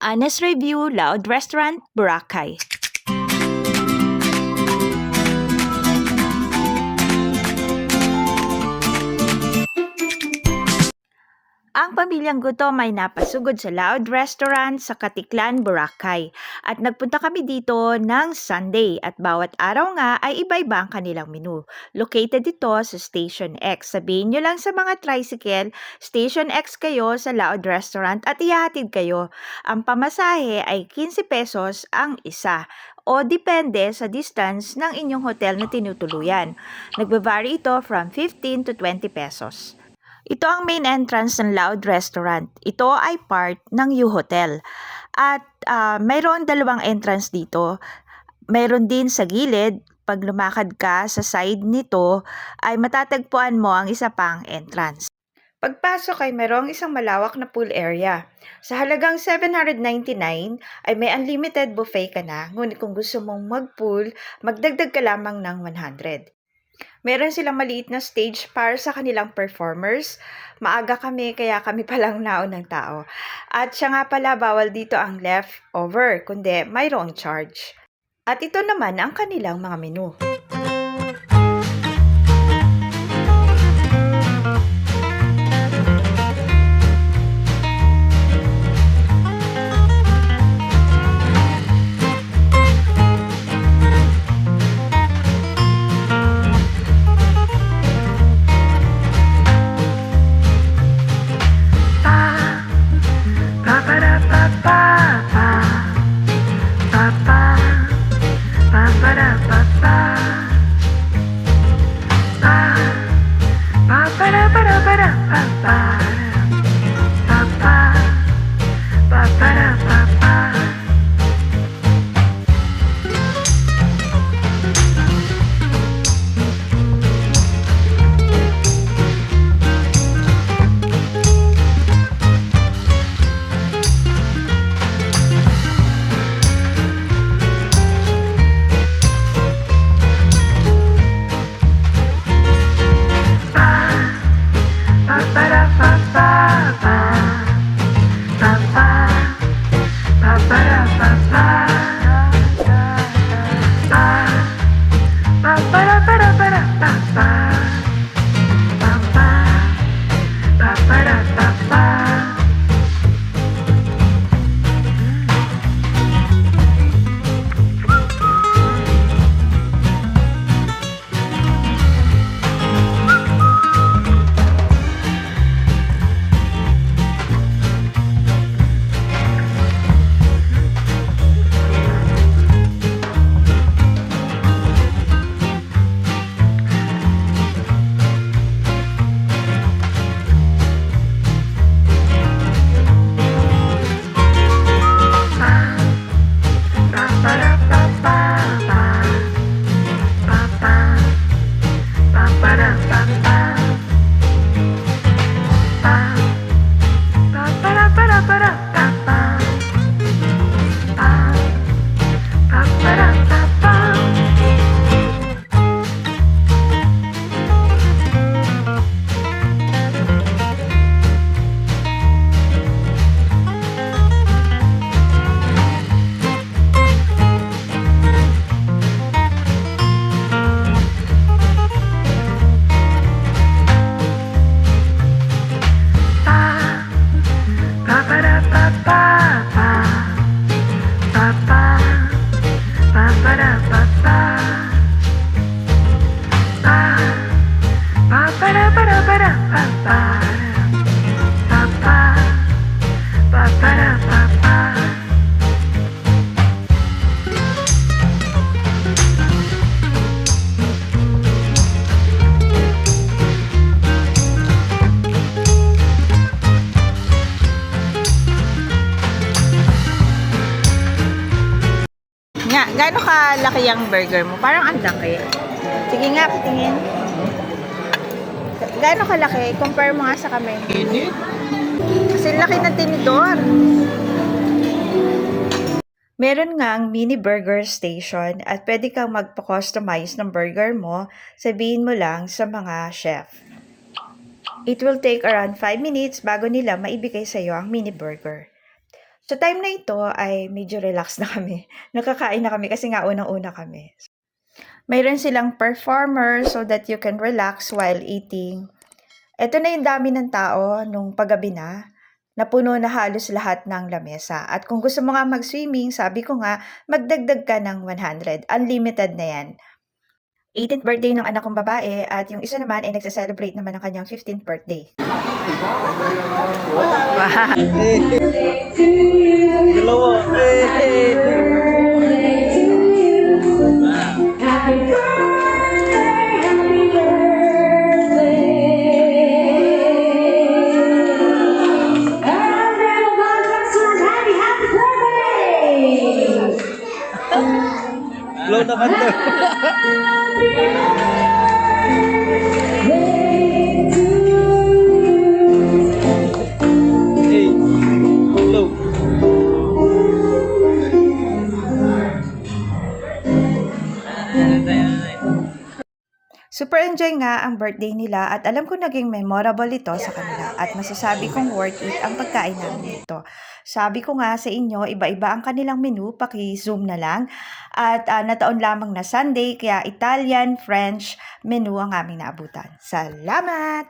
Honest Review Loud Restaurant, Boracay. Ang pamilyang gutom ay napasugod sa Loud Restaurant sa Katiklan, Boracay. At nagpunta kami dito ng Sunday at bawat araw nga ay iba-iba ang kanilang menu. Located ito sa Station X. Sabihin nyo lang sa mga tricycle, Station X kayo sa Loud Restaurant at ihahatid kayo. Ang pamasahe ay 15 pesos ang isa o depende sa distance ng inyong hotel na tinutuluyan. Nagbe-vary ito from 15 to 20 pesos. Ito ang main entrance ng Loud Restaurant. Ito ay part ng U-Hotel. At mayroon dalawang entrance dito. Mayroon din sa gilid. Pag lumakad ka sa side nito, ay matatagpuan mo ang isa pang entrance. Pagpasok ay mayroong isang malawak na pool area. Sa halagang 799 ay may unlimited buffet ka na. Ngunit kung gusto mong mag-pool, magdagdag ka lamang ng 100. Meron silang maliit na stage para sa kanilang performers. Maaga kami kaya kami palang naunang tao. At siya nga pala bawal dito ang leftover kundi mayroong charge. At ito naman ang kanilang mga menu. Nga, gaano kalaki ang burger mo? Parang ang laki. Sige nga, patingin. Gaano kalaki? Compare mo nga sa kami. Kasi laki ng tinidor. Meron ngang mini burger station at pwede kang magpa-customize ng burger mo. Sabihin mo lang sa mga chef. It will take around 5 minutes bago nila maibigay sa iyo ang mini burger. Sa time na ito ay medyo relax na kami. Nakakain na kami kasi nga unang-una kami. Mayroon silang performer so that you can relax while eating. Ito na yung dami ng tao nung paggabi na. Napuno na halos lahat ng lamesa. At kung gusto mo nga mag-swimming, sabi ko nga, magdagdag ka ng 100. Unlimited na yan. 18th birthday ng anak kong babae at yung isa naman ay nagsa-celebrate naman ng kanyang 15th birthday. Wow! Blow naman to. Hey, blow. Super enjoy nga ang birthday nila at alam ko naging memorable ito sa kanila at masasabi kong worth it ang pagkain namin dito. Sabi ko nga sa inyo, iba-iba ang kanilang menu, paki-zoom na lang. At nataon lamang na Sunday, kaya Italian, French menu ang aming naabutan. Salamat!